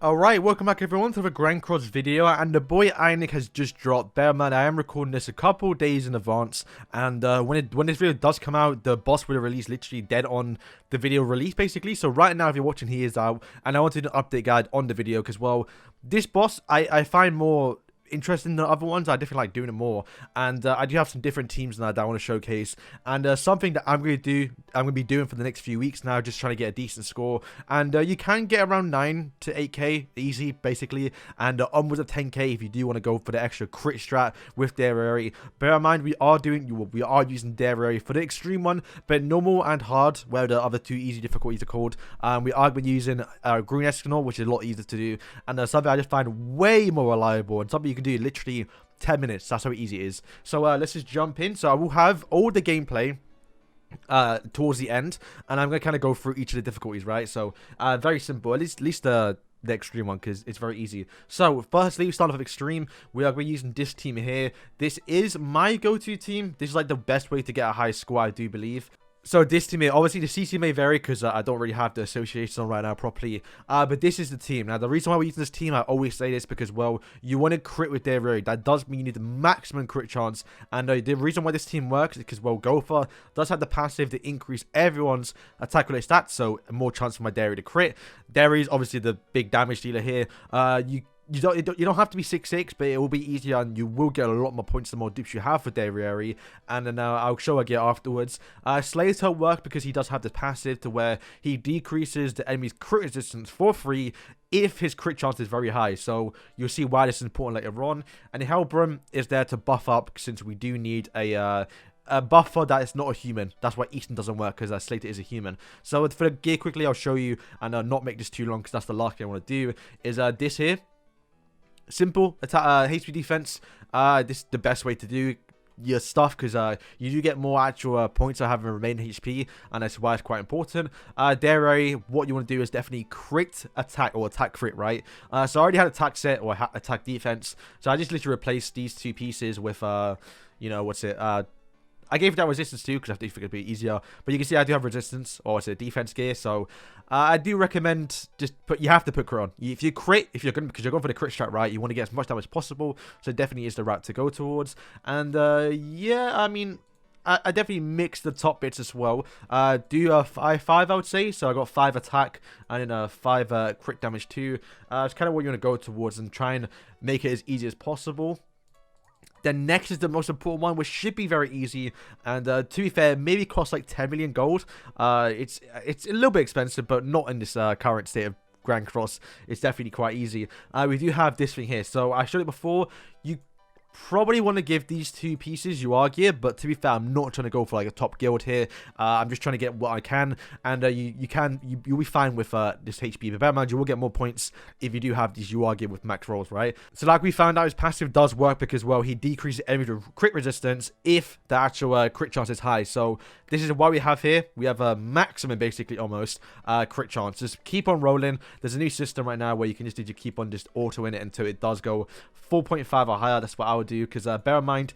Alright, welcome back everyone to the Grand Cross video, and the boy Einek has just dropped. Bear in mind, I am recording this a couple days in advance, and when this video does come out, the boss will release literally dead on the video release basically. So right now, if you're watching, he is out, and I wanted an update guide on the video because, well, this boss I find more interesting than the other ones. I definitely like doing it more, and I do have some different teams now that I want to showcase, and something that I'm going to be doing for the next few weeks now, just trying to get a decent score. And you can get around 9 to 8k easy basically, and onwards of 10k if you do want to go for the extra crit strat with Derriere. Bear in mind, we are using Derriere for the extreme one, but normal and hard, where the other two easy difficulties are called, we are going to be using green Escanor, which is a lot easier to do, and something I just find way more reliable, and something you can do literally 10 minutes. That's how easy it is. So let's just jump in. So I will have all the gameplay towards the end, and I'm gonna kind of go through each of the difficulties, right? So very simple, at least the extreme one, because it's very easy. So firstly, we start off with extreme. We are going to be using this team here. This is my go-to team. This is like the best way to get a high score, I do believe. So this team here, obviously the CC may vary because I don't really have the association on right now properly, but this is the team. Now the reason why we're using this team, I always say this because, well, you want to crit with their road. That does mean you need the maximum crit chance, and the reason why this team works is because, well, Gopher does have the passive to increase everyone's attack related stats, so more chance for my Derry to crit. Derry is obviously the big damage dealer here. You don't have to be 6'6", but it will be easier, and you will get a lot more points the more dupes you have for Derriere. And then I'll show again afterwards. Slater work because he does have the passive to where he decreases the enemy's crit resistance for free if his crit chance is very high. So you'll see why this is important later on. And Hellbrum is there to buff up, since we do need a buffer that is not a human. That's why Easton doesn't work, because Slater is a human. So for the gear quickly, I'll show you, and not make this too long because that's the last thing I want to do, is this here. Simple attack, HP defense. This is the best way to do your stuff, because you do get more actual points of having remaining HP, and that's why it's quite important. Derriere, what you want to do is definitely crit attack, or attack crit, right? So I already had attack set or attack defense, so I just literally replaced these two pieces with you know, what's it, I gave that resistance too, because I think it would be easier. But you can see I do have resistance, or it's a defense gear. So I do recommend you have to put crit on. If you crit, because you're going for the crit strat, right? You want to get as much damage as possible. So definitely is the route to go towards. And yeah, I mean, I definitely mix the top bits as well. Do a 5, I would say. So I got 5 attack and then a 5 crit damage too. It's kind of what you want to go towards, and try and make it as easy as possible. Then next is the most important one, which should be very easy, and to be fair, maybe costs like 10 million gold. It's a little bit expensive, but not in this current state of Grand Cross. It's definitely quite easy. We do have this thing here. So I showed it before. You probably want to give these two pieces UR gear, but to be fair, I'm not trying to go for like a top guild here. I'm just trying to get what I can, and you'll be fine with this HP. But bear in mind, you will get more points if you do have these UR gear with max rolls, right? So like we found out, his passive does work because, well, he decreases enemy crit resistance if the actual crit chance is high. So this is what we have here. We have a maximum, basically, almost crit chance. Just keep on rolling. There's a new system right now where you can just keep on just autoing it until it does go 4.5 or higher. That's what I would do, because bear in mind,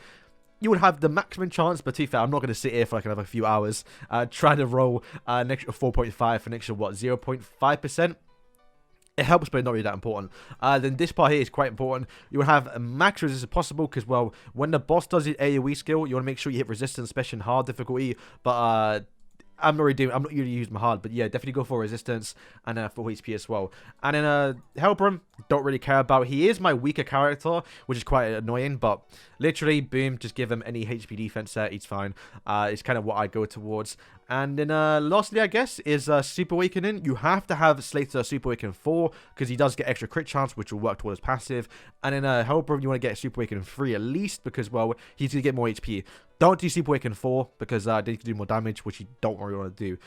you would have the maximum chance, but to be fair, I'm not going to sit here for like another few hours trying to roll an extra 4.5 for an extra, what, 0.5%. It helps, but not really that important. Then this part here is quite important. You will have a max resistance possible, because, well, when the boss does his AoE skill, you want to make sure you hit resistance, especially in hard difficulty. But I'm not really using my hard, but yeah, definitely go for resistance and for HP as well. And then Hellbrum, don't really care about. He is my weaker character, which is quite annoying, but literally, boom, just give him any HP defense set, he's fine. It's kind of what I go towards. And then lastly, I guess, is Super Awakening. You have to have Slater Super Awakening 4, because he does get extra crit chance, which will work towards passive. And then Hellbrum, you want to get Super Awakening 3 at least, because, well, he's going to get more HP. Don't do Super Awakening 4, because they can do more damage, which you don't really want to do.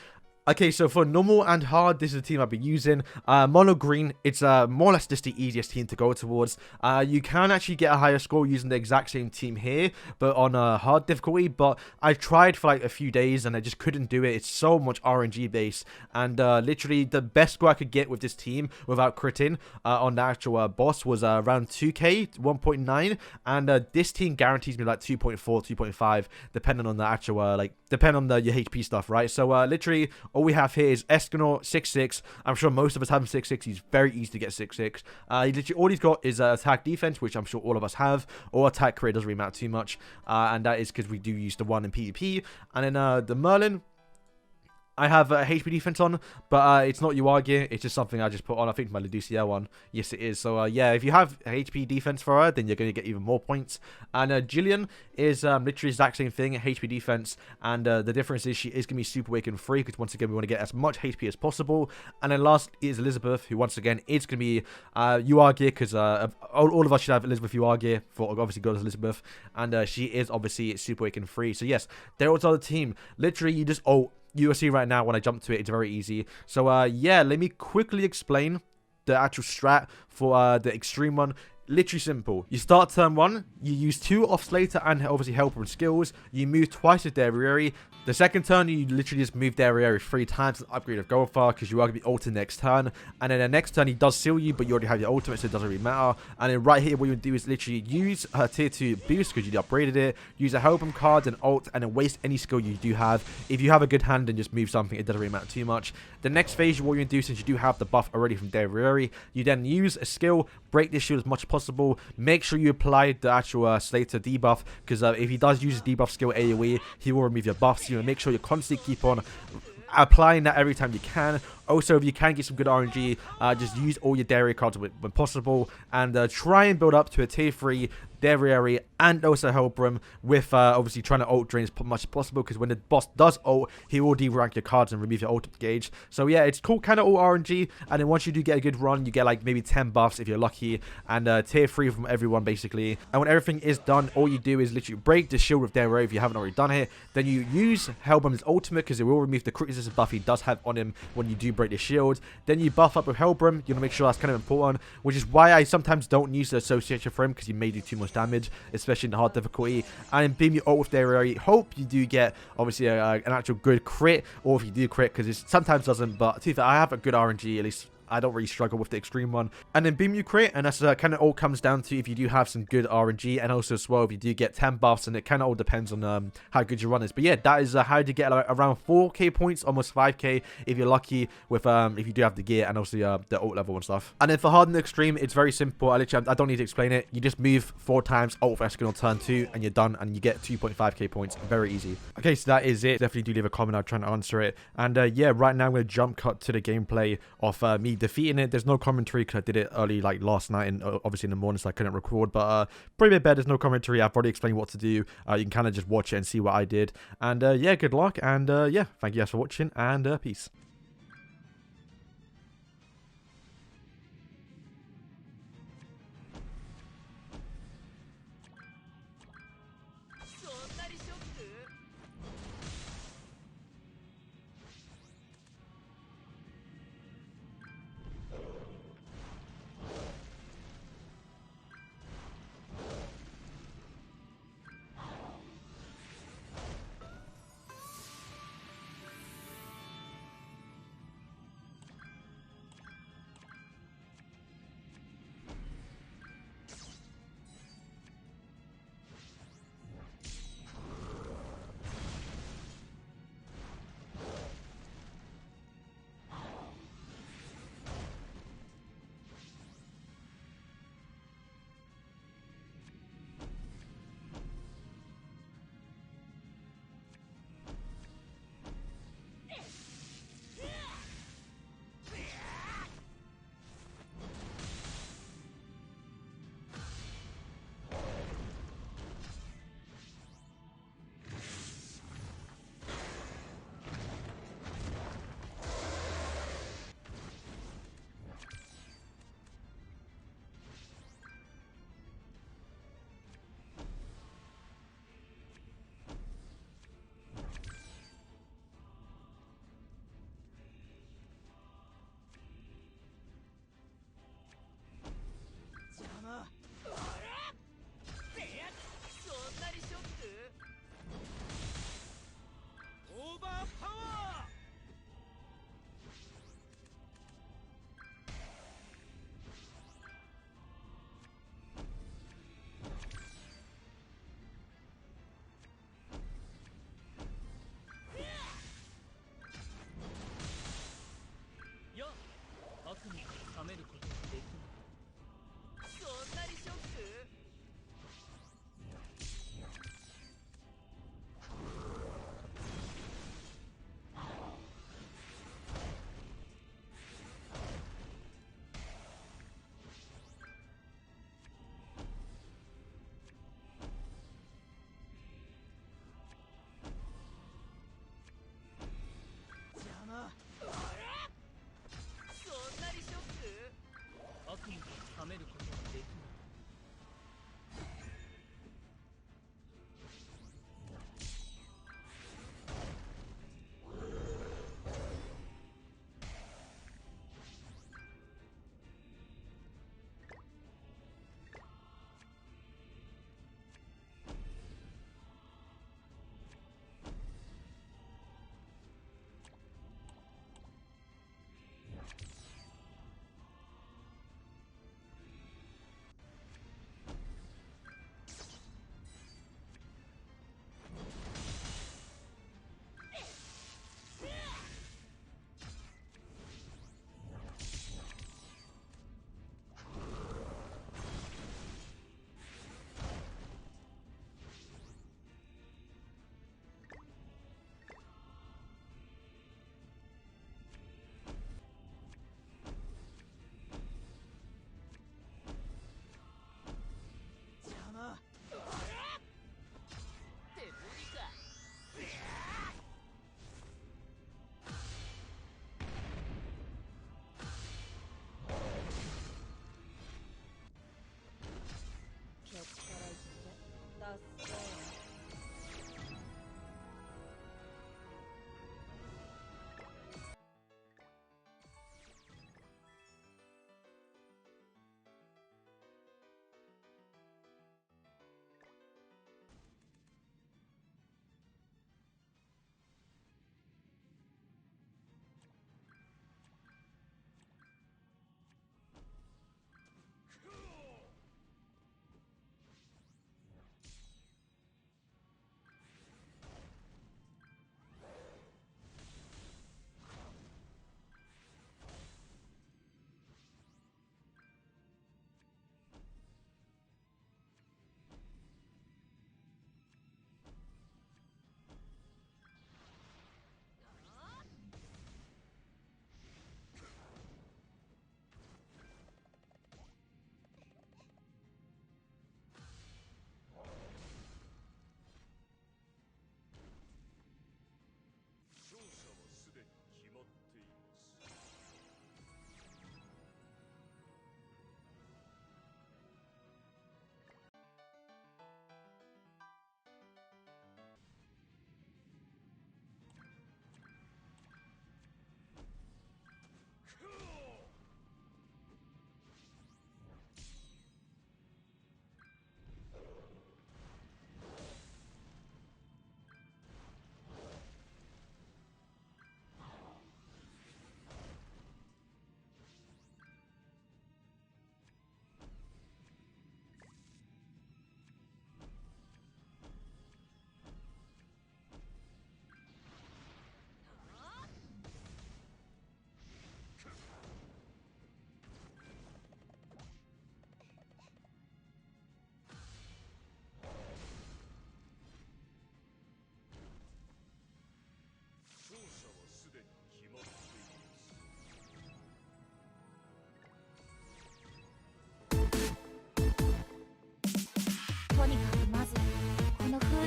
Okay, so for normal and hard, this is the team I'll be using. Mono green, it's more or less just the easiest team to go towards. You can actually get a higher score using the exact same team here, but on a hard difficulty. But I tried for like a few days and I just couldn't do it. It's so much RNG based, and literally the best score I could get with this team without critting on the actual boss was around 2k, 1.9, and this team guarantees me like 2.4, 2.5, depending on the actual like depend on your HP stuff, right? So literally all we have here is Escanor 6-6. I'm sure most of us have him 6-6. He's very easy to get 6-6. Literally all he's got is attack defense, which I'm sure all of us have, or attack crit. Doesn't really matter too much, and that is because we do use the 1 in PvP. And then the Merlin, I have HP defense on, but it's not UR gear. It's just something I just put on. I think my Lucia one. Yes, it is. So, yeah, if you have HP defense for her, then you're going to get even more points. And Jillian is literally the exact same thing, HP defense. And the difference is she is going to be super weak and free, because once again, we want to get as much HP as possible. And then last is Elizabeth, who once again is going to be UR gear, because all of us should have Elizabeth UR gear for obviously God Elizabeth. And she is obviously super weak and free. So, yes, there was the team. Literally, you just you will see right now when I jump to it, it's very easy. So, yeah, let me quickly explain the actual strat for the extreme one. Literally simple. You start turn 1, you use 2 off Slater and obviously Helper and skills. You move twice with Derriere. The second turn, you literally just move Derriere 3 times to upgrade of Goldfar, because you are going to be ulted next turn. And then the next turn, he does seal you, but you already have your ultimate, so it doesn't really matter. And then right here, what you would do is literally use her tier 2 boost, because you upgraded it. Use a Help him card and ult, and then waste any skill you do have. If you have a good hand, then just move something. It doesn't really matter too much. The next phase, what you do, since you do have the buff already from Derriere, you then use a skill, break this shield as much as possible. Make sure you apply the actual Slater debuff, because if he does use his debuff skill AoE, he will remove your buffs. You know, make sure you constantly keep on applying that every time you can. Also, if you can get some good RNG, just use all your Derriere cards when possible, and try and build up to a tier 3 Derriere and also Hellbrim with obviously trying to ult drain as much as possible, because when the boss does ult, he will derank your cards and remove your ultimate gauge. So yeah, it's cool, kind of all RNG, and then once you do get a good run, you get like maybe 10 buffs if you're lucky, and tier 3 from everyone basically. And when everything is done, all you do is literally break the shield with Derriere if you haven't already done it. Then you use Hellbrim's ultimate, because it will remove the crit resistance buff he does have on him when you do break the shield. Then you buff up with Hellbrim. You want to make sure that's kind of important, which is why I sometimes don't use the association for him, because he may do too much damage, especially in the hard difficulty. And beam your ult with Derriere. Hope you do get obviously an actual good crit, or if you do crit, because it sometimes doesn't. But to be fair, I have a good RNG, at least I don't really struggle with the extreme one. And then beam you crit, and that's kind of all comes down to if you do have some good RNG, and also as well if you do get 10 buffs, and it kind of all depends on how good your run is. But yeah, that is how to get around 4k points, almost 5k if you're lucky, with if you do have the gear and also the ult level and stuff. And then for hard and extreme, it's very simple. I don't need to explain it. You just move 4 times, ult for Escanor on turn 2, and you're done, and you get 2.5k points. Very easy. Okay, so that is it. Definitely do leave a comment. I'm trying to answer it. And yeah, right now I'm going to jump cut to the gameplay of me defeating it. There's no commentary because I did it early, like last night, and obviously in the morning, so I couldn't record. But pretty bad. There's no commentary. I've already explained what to do. You can kind of just watch it and see what I did. And yeah, good luck. And yeah, thank you guys for watching, and peace.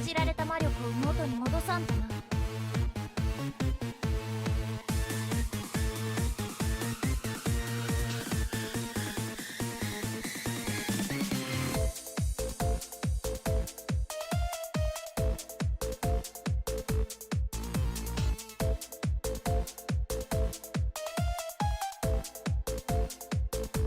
じられた